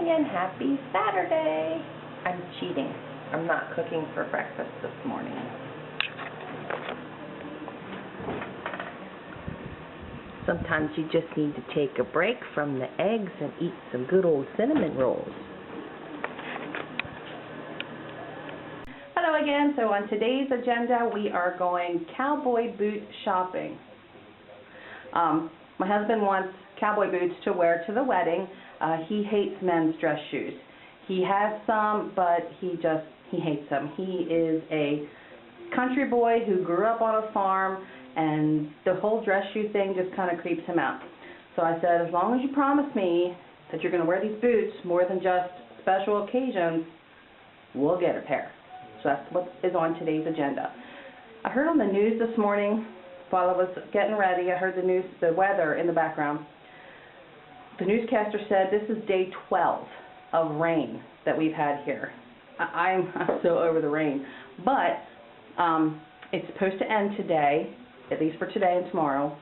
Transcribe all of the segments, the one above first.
and happy Saturday. I'm cheating. I'm not cooking for breakfast this morning. Sometimes you just need to take a break from the eggs and eat some good old cinnamon rolls. Hello again. So on today's agenda, we are going cowboy boot shopping. My husband wants cowboy boots to wear to the wedding. He hates men's dress shoes. He has some, but he hates them. He is a country boy who grew up on a farm, and the whole dress shoe thing just kind of creeps him out. So I said, as long as you promise me that you're going to wear these boots more than just special occasions, we'll get a pair. So that's what is on today's agenda. I heard on the news this morning, while I was getting ready, I heard the weather in the background. The newscaster said this is day 12 of rain that we've had here. I'm so over the rain. But it's supposed to end today, at least for today and tomorrow,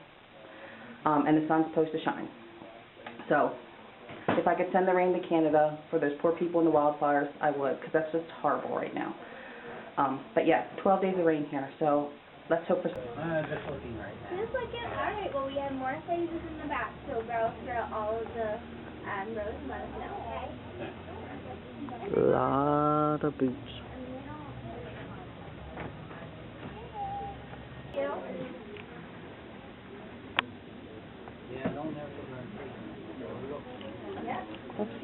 and the sun's supposed to shine. So if I could send the rain to Canada for those poor people in the wildfires, I would, because that's just horrible right now. But yeah, 12 days of rain here, so let's hope for... Just looking right now. Just looking? Alright, well we have more phases in the back, so browse through all of the rows and let us know, okay? A lot of boots. Yeah, don't ever run Oops.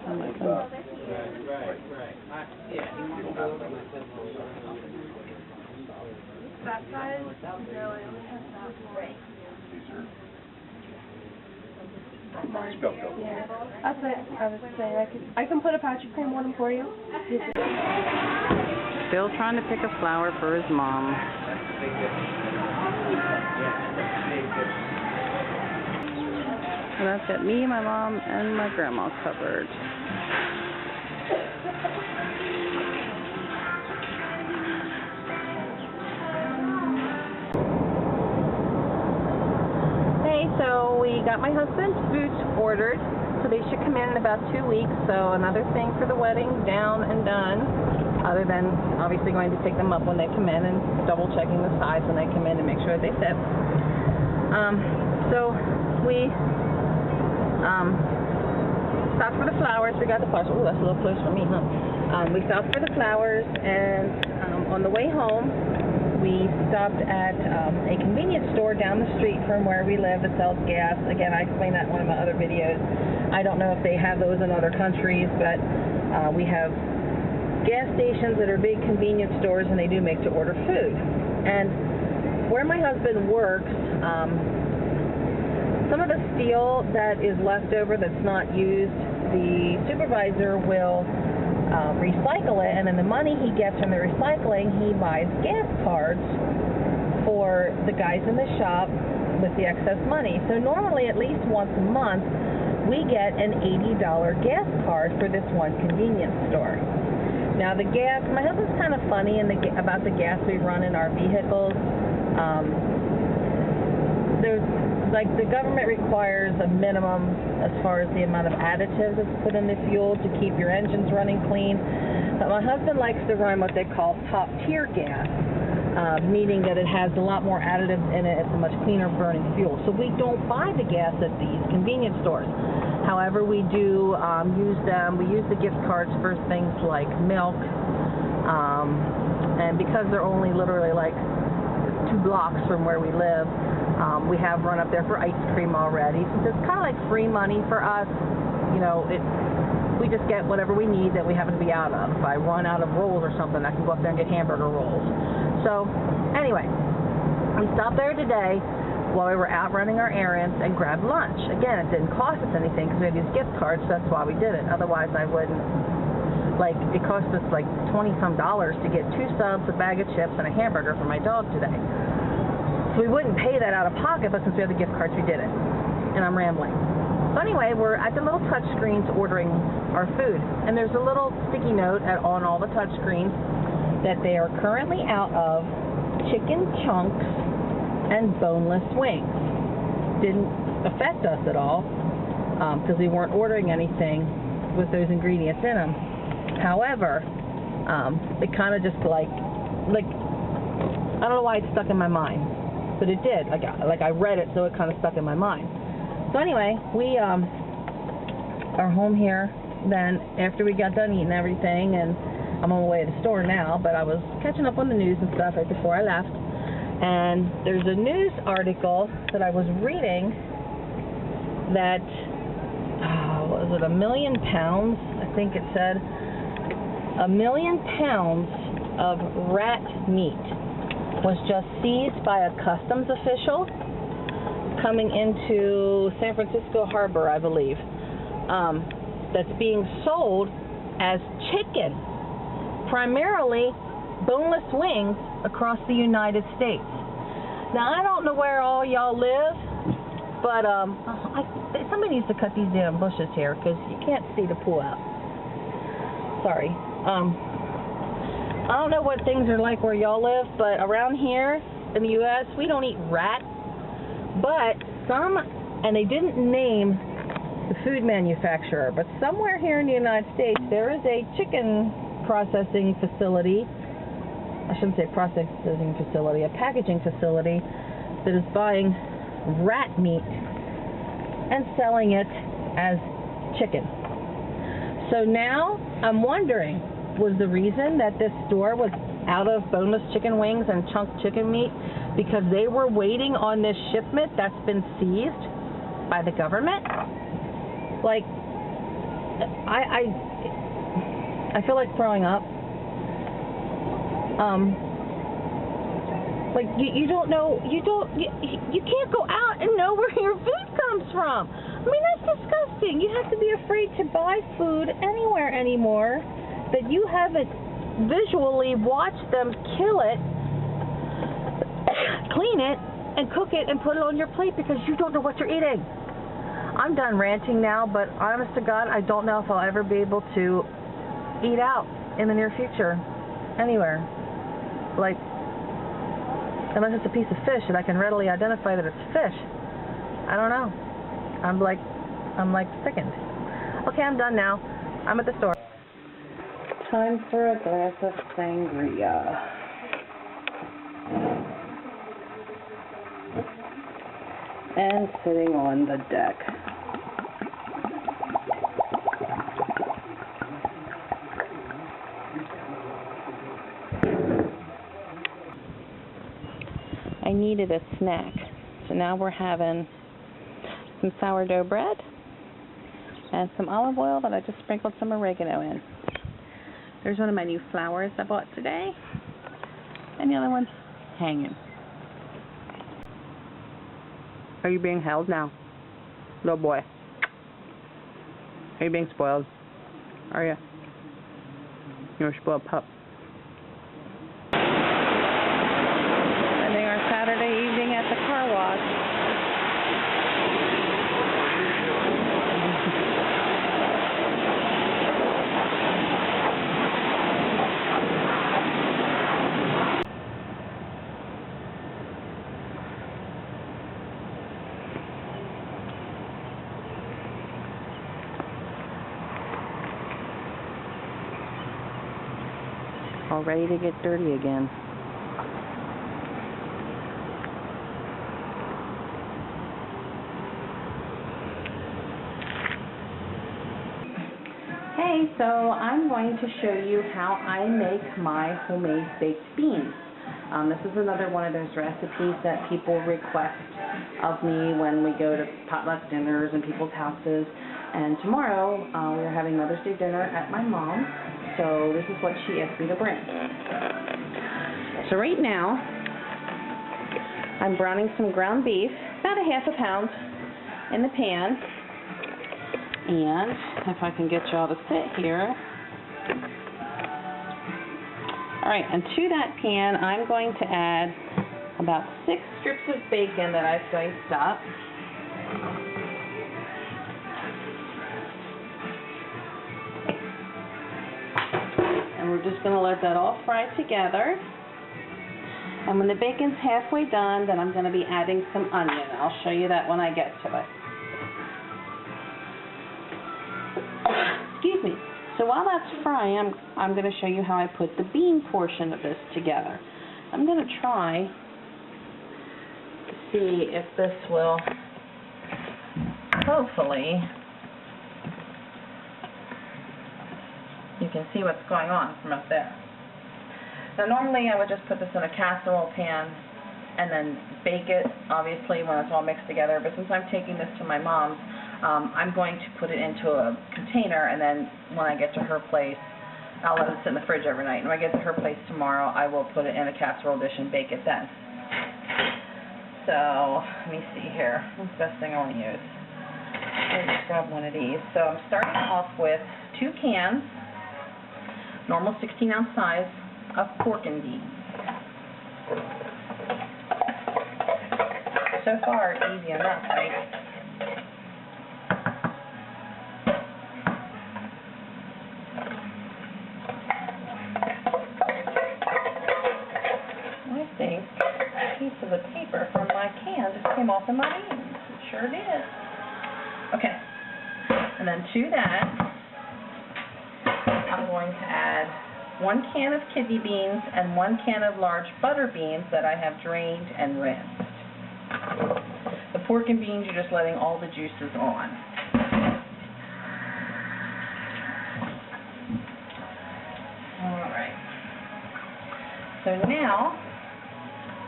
Oh my God. Right. Yeah, he wants to go over myself. that size? No, I only have that one. Yeah, that's what I was saying. I can put a patch of cream on them for you. Still trying to pick a flower for his mom. And that's got me, my mom, and my grandma covered. Hey, so we got my husband's boots ordered, so they should come in about 2 weeks. So another thing for the wedding, down and done, other than obviously going to pick them up when they come in and double checking the size when they come in to make sure they fit. So we stopped for the flowers. We got the flowers. Oh, that's a little close for me, huh? We stopped for the flowers, and on the way home, we stopped at a convenience store down the street from where we live that sells gas. Again, I explained that in one of my other videos. I don't know if they have those in other countries, but we have gas stations that are big convenience stores, and they do make to order food. And where my husband works, some of the steel that is left over that's not used, the supervisor will recycle it, and then the money he gets from the recycling, he buys gas cards for the guys in the shop with the excess money. So normally at least once a month we get an $80 gas card for this one convenience store. Now the gas, my husband's kind of funny about the gas we run in our vehicles. The government requires a minimum as far as the amount of additives that's put in the fuel to keep your engines running clean. But my husband likes to run what they call top-tier gas, meaning that it has a lot more additives in it. It's a much cleaner burning fuel. So we don't buy the gas at these convenience stores. However, we do use them. We use the gift cards for things like milk, and because they're only literally like 2 blocks from where we live, we have run up there for ice cream already. So it's kind of like free money for us. You know, we just get whatever we need that we happen to be out of. If I run out of rolls or something, I can go up there and get hamburger rolls. So anyway, we stopped there today while we were out running our errands and grabbed lunch. Again, it didn't cost us anything because we had these gift cards, so that's why we did it. Otherwise, I wouldn't. Like, it cost us like $20-some to get 2 subs, a bag of chips, and a hamburger for my dog today. So we wouldn't pay that out of pocket, but since we had the gift cards, we did it. And I'm rambling. So anyway, we're at the little touch screens ordering our food. And there's a little sticky note on all the touch screens that they are currently out of chicken chunks and boneless wings. Didn't affect us at all because we weren't ordering anything with those ingredients in them. However, it kind of just like I don't know why it stuck in my mind, but it did. Like I read it, so it kind of stuck in my mind. So anyway, we are home here. Then after we got done eating everything, and I'm on my way to the store now, but I was catching up on the news and stuff right before I left. And there's a news article that I was reading that, what was it, 1 million pounds? I think it said 1 million pounds of rat meat was just seized by a customs official coming into San Francisco Harbor, I believe. That's being sold as chicken, primarily boneless wings across the United States. Now, I don't know where all y'all live, but somebody needs to cut these damn bushes here because you can't see the pool out. Sorry. I don't know what things are like where y'all live, but around here in the U.S., we don't eat rat. But and they didn't name the food manufacturer, but somewhere here in the United States, there is a chicken processing facility. I shouldn't say processing facility, a packaging facility that is buying rat meat and selling it as chicken. So now I'm wondering, was the reason that this store was out of boneless chicken wings and chunked chicken meat because they were waiting on this shipment that's been seized by the government? Like, I feel like throwing up. Like you don't know, you can't go out and know where your food comes from. I mean, that's disgusting. You have to be afraid to buy food anywhere anymore that you haven't visually watched them kill it, clean it, and cook it and put it on your plate because you don't know what you're eating. I'm done ranting now, but honest to God, I don't know if I'll ever be able to eat out in the near future anywhere. Like, unless it's a piece of fish and I can readily identify that it's fish. I don't know. I'm like sickened. Okay, I'm done now. I'm at the store. Time for a glass of sangria. And sitting on the deck. I needed a snack, so now we're having some sourdough bread and some olive oil that I just sprinkled some oregano in. There's one of my new flowers I bought today, and the other one's hanging. Are you being held now? Little boy. Are you being spoiled? Are you? You're a spoiled pup. Spending our Saturday evening at the car wash. All ready to get dirty again. Hey, so I'm going to show you how I make my homemade baked beans. This is another one of those recipes that people request of me when we go to potluck dinners and people's houses. And tomorrow, we are having Mother's Day dinner at my mom's. So this is what she asked me to bring. So right now, I'm browning some ground beef, about a ½ pound, in the pan. And if I can get y'all to sit here. Alright, and to that pan, I'm going to add about 6 strips of bacon that I've diced up. And we're just going to let that all fry together. And when the bacon's halfway done, then I'm going to be adding some onion. I'll show you that when I get to it. Excuse So while that's frying, I'm going to show you how I put the bean portion of this together. I'm going to try to see if this will hopefully, you can see what's going on from up there. Now normally I would just put this in a casserole pan and then bake it, obviously, when it's all mixed together, but since I'm taking this to my mom's, I'm going to put it into a container, and then when I get to her place, I'll let it sit in the fridge overnight. And when I get to her place tomorrow, I will put it in a casserole dish and bake it then. So, let me see here. What's the best thing I want to use? I'll just grab one of these. So I'm starting off with 2 cans, normal 16-ounce size, of pork and beans. So far, easy enough, right? I think a piece of the paper from my can just came off in my beans. It sure did. Okay. And then to that, I'm going to add 1 can of kidney beans and 1 can of large butter beans that I have drained and rinsed. The pork and beans, you're just letting all the juices on. Alright. So now,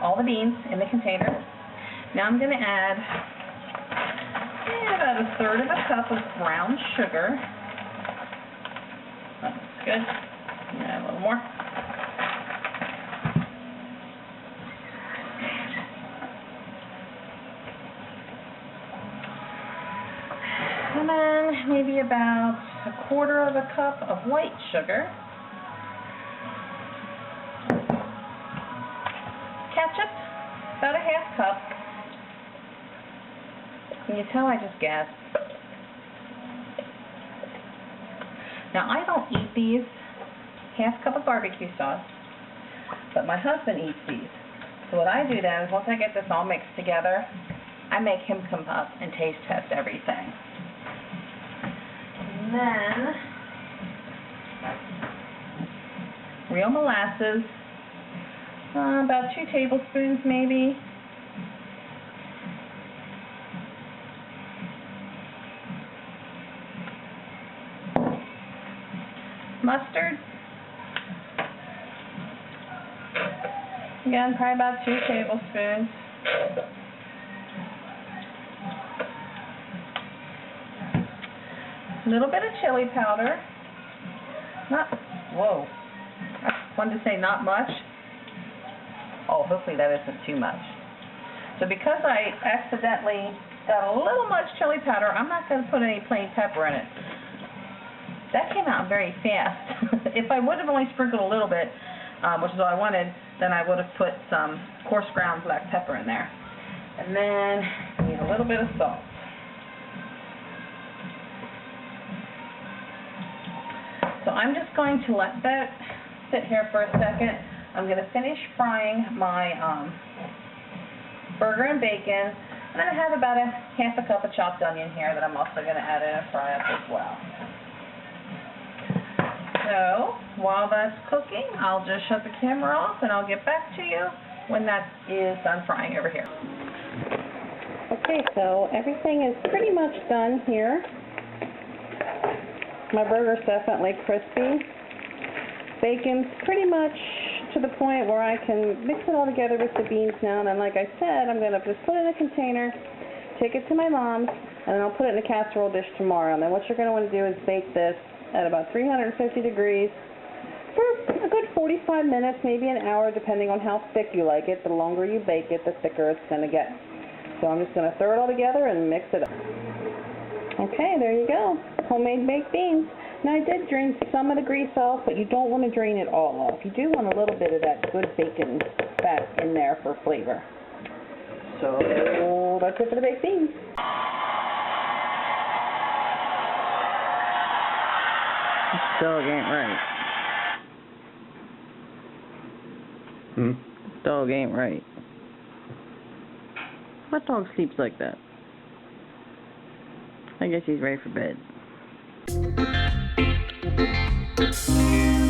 all the beans in the container. Now I'm going to add about 1/3 of a cup of brown sugar. That's good. Add a little more. And then maybe about 1/4 of a cup of white sugar. Ketchup, about a 1/2 cup. Can you tell I just gasped? Now I don't eat these. 1/2 cup of barbecue sauce, but my husband eats these. So what I do then is once I get this all mixed together, I make him come up and taste test everything. And then real molasses, about 2 tablespoons maybe. Mustard. Again, probably about 2 tablespoons. A little bit of chili powder. Whoa. I wanted to say not much. Oh, hopefully that isn't too much. So because I accidentally got a little much chili powder, I'm not going to put any plain pepper in it. That came out very fast. If I would have only sprinkled a little bit, which is all I wanted, then I would have put some coarse ground black pepper in there. And then need a little bit of salt. So I'm just going to let that sit here for a second. I'm going to finish frying my burger and bacon. And then I have about a 1/2 cup of chopped onion here that I'm also going to add in and fry up as well. So, while that's cooking, I'll just shut the camera off and I'll get back to you when that is done frying over here. Okay, so everything is pretty much done here. My burger's definitely crispy. Bacon's pretty much to the point where I can mix it all together with the beans now, and then like I said, I'm going to just put it in a container, take it to my mom's, and then I'll put it in a casserole dish tomorrow. And then what you're going to want to do is bake this at about 350 degrees for a good 45 minutes, maybe an hour, depending on how thick you like it. The longer you bake it, the thicker it's going to get. So I'm just going to throw it all together and mix it up. Okay, there you go. Homemade baked beans. Now I did drain some of the grease off, but you don't want to drain it all off. You do want a little bit of that good bacon fat in there for flavor. So that's it for the baked beans. This dog ain't right. This dog ain't right. What dog sleeps like that? I guess he's ready for bed. Bye.